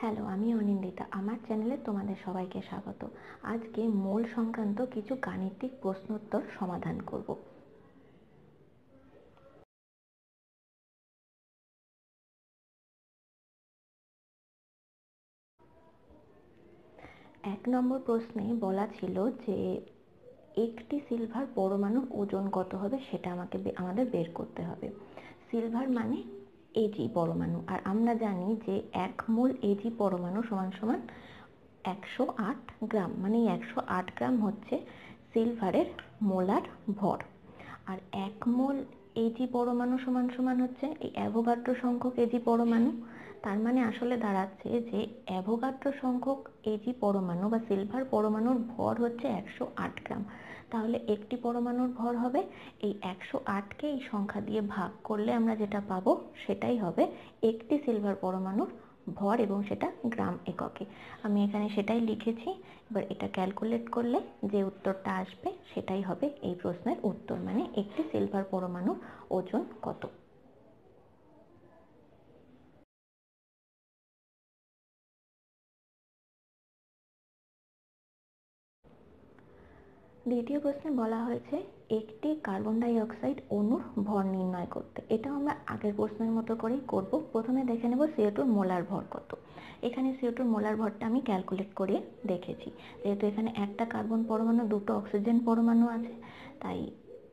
Hello, আমি অনিন্দিতা। আমার চ্যানেলে তোমাদের সবাইকে স্বাগত। আজকে মোল সংক্রান্ত কিছু গাণিতিক প্রশ্নোত্তর সমাধান করব। এক নম্বর প্রশ্নে বলা ছিল যে একটি সিলভার পরমাণুর ওজন কত হবে সেটা আমাদের বের করতে হবে। সিলভার মানে এজি পরমাণু, আর আমরা জানি যে 1 মোল এজি পরমাণু সমান সমান 108 গ্রাম, মানে 108 গ্রাম হচ্ছে সিলভারের মোলার ভর। আর 1 মোল এজি পরমাণু সমান সমান হচ্ছে এই অ্যাভোগাড্রো সংখ্যক এজি পরমাণু। তার মানে আসলে দাঁড়াচ্ছে যে অ্যাভোগাড্রো সংখ্যক এজি পরমাণু বা সিলভার পরমাণুর ভর হচ্ছে 108 গ্রাম। তাহলে একটি পরমাণুর ভর হবে এই 108কে এই সংখ্যা দিয়ে ভাগ করলে আমরা যেটা পাবো সেটাই হবে একটি সিলভার পরমাণুর ভর, এবং সেটা গ্রাম এককে। আমি এখানে সেটাই লিখেছি। এবার এটা ক্যালকুলেট করলে যে উত্তরটা আসবে সেটাই হবে এই প্রশ্নের উত্তর, মানে একটি সিলভার পরমাণুর ওজন কত। দ্বিতীয় প্রশ্নে বলা হয়েছে একটি কার্বন ডাই অক্সাইড অণুর ভর নির্ণয় করতে। এটা আমরা আগের প্রশ্নের মতো করেই করব। প্রথমে দেখে নেব CO2 মোলার ভর কত। এখানে CO2 মোলার ভরটা আমি ক্যালকুলেট করে দেখেছি। যেহেতু এখানে একটা কার্বন পরমাণু, দুটো অক্সিজেন পরমাণু আছে, তাই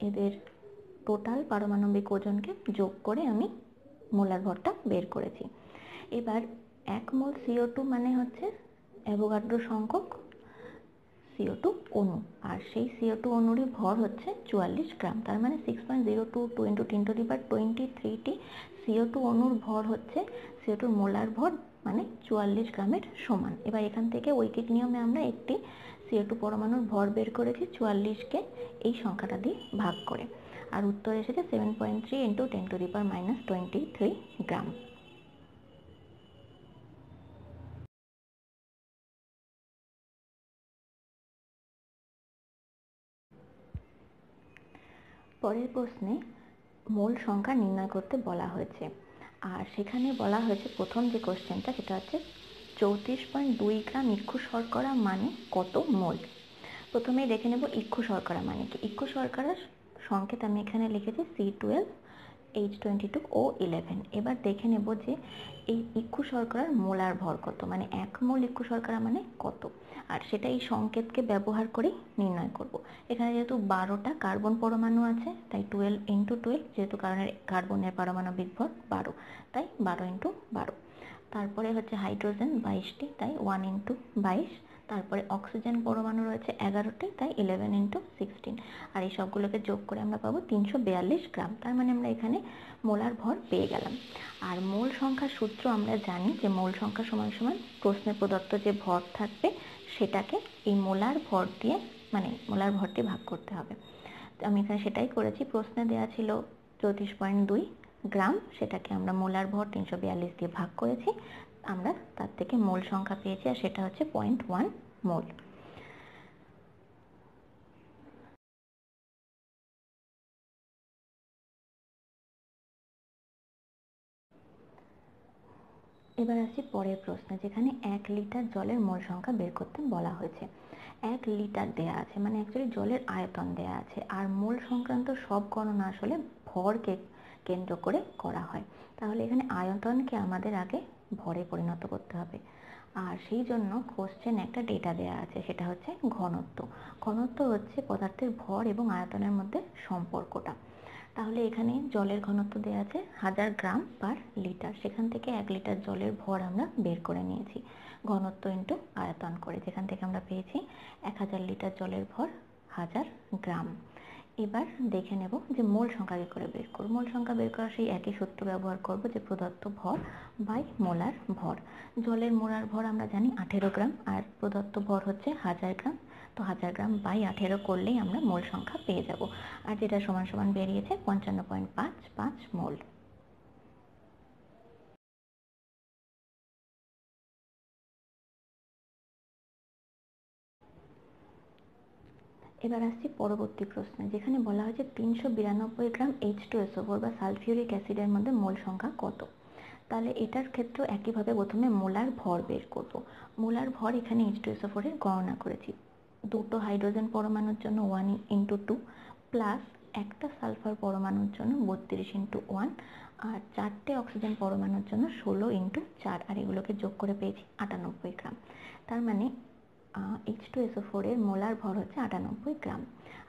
এদের টোটাল পারমাণবিক ওজনকে যোগ করে আমি মোলার ভরটা বের করেছি। এবার 1 মোল CO2 মানে হচ্ছে অ্যাভোগাড্রো সংখ্যক CO2 অণু, আর সেই CO2 অণুরই ভর হচ্ছে 44 গ্রাম। তার মানে 6.022 × 10⁻23টি CO2 অণুর ভর হচ্ছে CO2 মোলার ভর, মানে 44 গ্রামের সমান। এবার এখান থেকে ঐকিক নিয়মে আমরা একটি CO2 পরমাণুর ভর বের করেছি 44কে এই সংখ্যাটা দিয়ে ভাগ করে, আর উত্তর এসেছে 7.3 × 10⁻23 গ্রাম। পরের প্রশ্নে মোল সংখ্যা নির্ণয় করতে বলা হয়েছে, আর সেখানে বলা হয়েছে প্রথম যে কোশ্চেনটা সেটা হচ্ছে 34.2 গ্রাম ইক্ষু শর্করা মানে কত মোল। প্রথমেই দেখে নেব ইক্ষু শর্করা মানে কি। ইক্ষু শর্করার সংকেত আমি এখানে লিখেছি C12H22O11। এবার দেখে নেব যে এই ইক্ষু শর্করার মোলার ভর কত, মানে 1 মোল ইক্ষু শর্করা মানে কত, আর সেটা এই সংকেতকে ব্যবহার করে নির্ণয় করব। এখানে যেহেতু 12টা কার্বন পরমাণু আছে তাই 12 × 12, যেহেতু কার্বনের পারমাণবিক ভর 12, তাই 12 × 12। তারপরে হচ্ছে হাইড্রোজেন 22টি, তাই 1 × 22। তারপরে অক্সিজেন পরমাণু রয়েছে 11টি, তাই 11 × 16। আর এই সবগুলোকে যোগ করে আমরা পাবো 342 গ্রাম। তার মানে আমরা এখানে মোলার ভর পেয়ে গেলাম। আর মোল সংখ্যার সূত্র আমরা জানি যে মোল সংখ্যা সমান সমান প্রশ্নে প্রদত্ত যে ভর থাকবে সেটাকে এই মোলার ভর দিয়ে, মানে মোলার ভরটি ভাগ করতে হবে। আমি এখানে সেটাই করেছি। প্রশ্নে দেওয়া ছিল 34.2 গ্রাম, সেটাকে আমরা মোলার ভর 342 দিয়ে ভাগ করেছি, আমরা তার থেকে মোল সংখ্যা পেয়েছি, আর সেটা হচ্ছে 0.1 মোল। এবার আসি পরের প্রশ্নে, যেখানে 1 লিটার জলের মোল সংখ্যা বের করতে বলা হয়েছে। 1 লিটার দেয়া আছে, মানে অ্যাকচুয়ালি জলের আয়তন দেয়া আছে, আর মোল সংক্রান্ত সব গণনা আসলে ভরকে কেন্দ্র করে করা হয়। তাহলে এখানে আয়তনকে আমাদের আগে ভরে পরিণত করতে হবে, আর সেই জন্য কোশ্চেন একটা ডেটা দেয়া আছে, সেটা হচ্ছে ঘনত্ব। ঘনত্ব হচ্ছে পদার্থের ভর এবং আয়তনের মধ্যে সম্পর্কটা। তাহলে এখানে জলের ঘনত্ব দেওয়া আছে 1000 গ্রাম পার লিটার, সেখান থেকে 1 লিটার জলের ভর আমরা বের করে নিয়েছি ঘনত্ব ইন্টু আয়তন করে, যেখান থেকে আমরা পেয়েছি 1000 লিটার জলের ভর 1000 গ্রাম। এবার দেখে নেব যে মোল সংখ্যা কি করে বের করব। মোল সংখ্যা বের করার সেই একই সূত্র ব্যবহার করব, যে প্রদত্ত ভর বাই মোলার ভর। জলের মোলার ভর আমরা জানি 18 গ্রাম, আর প্রদত্ত ভর হচ্ছে 1000 গ্রাম, তো 1000 গ্রাম বাই 18 করলেই আমরা মোল সংখ্যা পেয়ে যাব, আর যেটা সমান সমান বেরিয়েছে 55.55 মোল। এবার আসছি পরবর্তী প্রশ্নে, যেখানে বলা হয়েছে 392 গ্রাম H2SO4 বা সালফিউরিক অ্যাসিডের মধ্যে মোল সংখ্যা কত। তাহলে এটার ক্ষেত্রেও একইভাবে প্রথমে মোলার ভর বের করব। মোলার ভর এখানে H2SO4 এর গণনা করেছি। দুটো হাইড্রোজেন পরমাণুর জন্য 1/2 প্লাস একটা সালফার পরমাণুর জন্য 32/1 আর চারটে অক্সিজেন পরমাণুর জন্য 16/4 আর এগুলোকে যোগ করে পেয়েছি 98 গ্রাম। তার মানে H2SO4 এর মোলার ভর হচ্ছে 98 গ্রাম।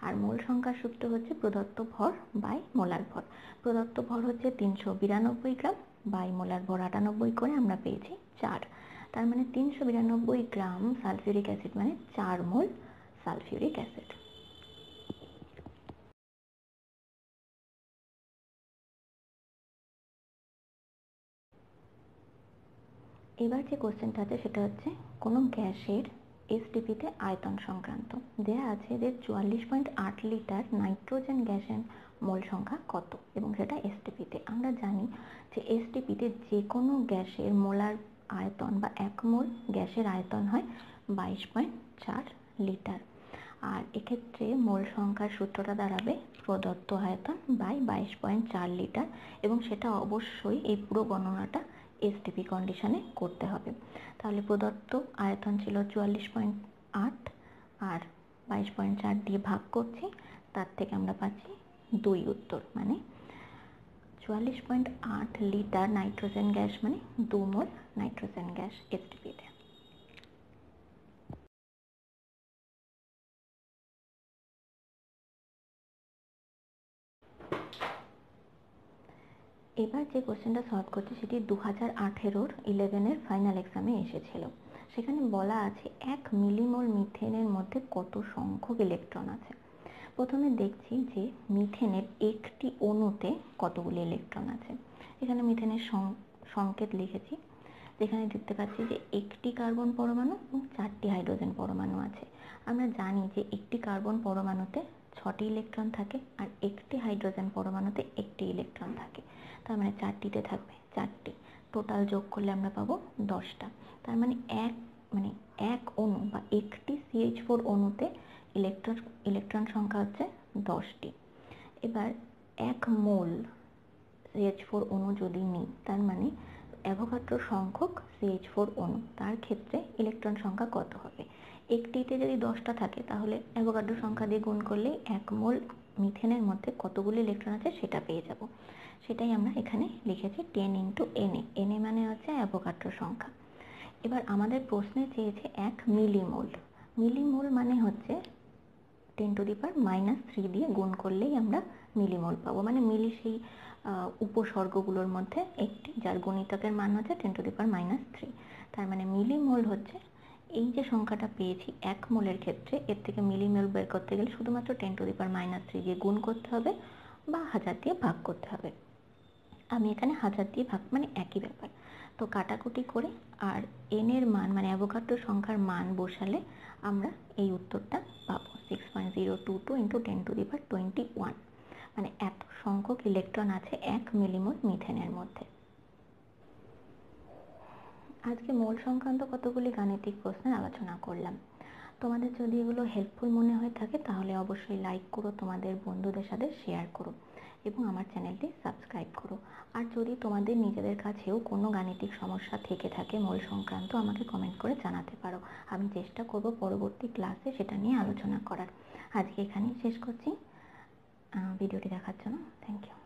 আর মোল সংখ্যার সূত্র হচ্ছে প্রদত্ত ভর বাই মোলার ভর। প্রদত্ত ভর হচ্ছে 392 গ্রাম বাই মোলার ভর 98 করে আমরা পেয়েছি 4। তার মানে 392 গ্রাম সালফিউরিক অ্যাসিড মানে 4 মোল সালফিউরিক অ্যাসিড। এবার যে কোশ্চেনটা আছে সেটা হচ্ছে কোনো গ্যাসের এসটিপিতে আয়তন সংক্রান্ত। দেয়া আছে যে 44.8 লিটার নাইট্রোজেন গ্যাসের মোল সংখ্যা কত এবং সেটা এসটিপিতে। আমরা জানি যে এসটিপিতে যে কোনো গ্যাসের মোলার আয়তন বা 1 মোল গ্যাসের আয়তন হয় 22.4 লিটার। আর এক্ষেত্রে মোল সংখ্যার সূত্রটা দাঁড়াবে প্রদত্ত আয়তন বাই 22.4 লিটার এবং সেটা অবশ্যই এই পুরো গণনাটা এসটিপি কন্ডিশনে করতে হবে। তাহলে প্রদত্ত আয়তন ছিল 44.8 আর 22.4 দিয়ে ভাগ করছি, তার থেকে আমরা পাচ্ছি 2 উত্তর, মানে 44.8 লিটার নাইট্রোজেন গ্যাস মানে 2 মোল নাইট্রোজেন গ্যাস এসটিপিতে। এবার যে কোশ্চেনটা সলভ করছি সেটি 2018-র 11-এর ফাইনাল এক্সামে এসেছিল। সেখানে বলা আছে 1 মিলিমোল মিথেনের মধ্যে কত সংখ্যক ইলেকট্রন আছে। প্রথমে দেখছি যে মিথেনের একটি অণুতে কতগুলি ইলেকট্রন আছে। এখানে মিথেনের সংকেত লিখেছি, যেখানে দেখতে পাচ্ছি যে একটি কার্বন পরমাণু এবং 4টি হাইড্রোজেন পরমাণু আছে। আমরা জানি যে একটি কার্বন পরমাণুতে 6টি ইলেকট্রন থাকে আর একটি হাইড্রোজেন পরমাণুতে 1টি ইলেকট্রন থাকে। তার মানে 4টিতে থাকবে 4টি, টোটাল যোগ করলে আমরা পাবো 10টা। তার মানে এক অণু বা একটি CH4 অণুতে ইলেকট্রন সংখ্যা হচ্ছে 10টি। এবার 1 মোল CH4 অণু যদি নিই, তার মানে অ্যাভোগাড্রো সংখ্যক CH4 অণু, তার ক্ষেত্রে ইলেকট্রন সংখ্যা কত হবে। একটিতে যদি 10টা থাকে তাহলে অ্যাভোগাড্রো সংখ্যা দিয়ে গুণ করলেই 1 মোল মিথেনের মধ্যে কতগুলি ইলেকট্রন আছে সেটা পেয়ে যাব। সেটাই আমরা এখানে লিখেছি 10 × Na। Na মানে হচ্ছে অ্যাভোগাড্রো সংখ্যা। এবার আমাদের প্রশ্নে চেয়েছে 1 মিলিমোল। মিলিমোল মানে হচ্ছে 10⁻³ দিয়ে গুণ করলেই আমরা মিলিমোল পাবো, মানে মিলি সেই উপসর্গগুলোর মধ্যে একটি, যার গুণিতকের মান হচ্ছে 10⁻³। তার মানে মিলিমোল হচ্ছে এই যে সংখ্যাটা পেয়েছি 1 মোলের ক্ষেত্রে, এর থেকে মিলিমোল বের করতে গেলে শুধুমাত্র 10⁻³ দিয়ে গুণ করতে হবে বা 1000 দিয়ে ভাগ করতে হবে। আমি এখানে 1000 দিয়ে ভাগ, মানে একই ব্যাপার। তো কাটাকুটি করে আর n এর মান মানে অ্যাভোগাড্রো সংখ্যার মান বসালে আমরা এই উত্তরটা পাবো 6.022 × 10⁻21, মানে এত সংখ্যক ইলেকট্রন আছে 1 মিলিমোল মিথেনের মধ্যে। আজকে মোল সংক্রান্ত কতগুলি গাণিতিক প্রশ্নের আলোচনা করলাম। তোমাদের যদি এগুলো হেল্পফুল মনে হয়ে থাকে তাহলে অবশ্যই লাইক করো, তোমাদের বন্ধুদের সাথে শেয়ার করো এবং আমার চ্যানেলটি সাবস্ক্রাইব করো। আর যদি তোমাদের নিজেদের কাছেও কোনো গাণিতিক সমস্যা থেকে থাকে মোল সংক্রান্ত, আমাকে কমেন্ট করে জানাতে পারো। আমি চেষ্টা করব পরবর্তী ক্লাসে সেটা নিয়ে আলোচনা করার। আজকে এখানেই শেষ করছি। ভিডিওটি দেখার জন্য থ্যাংক ইউ।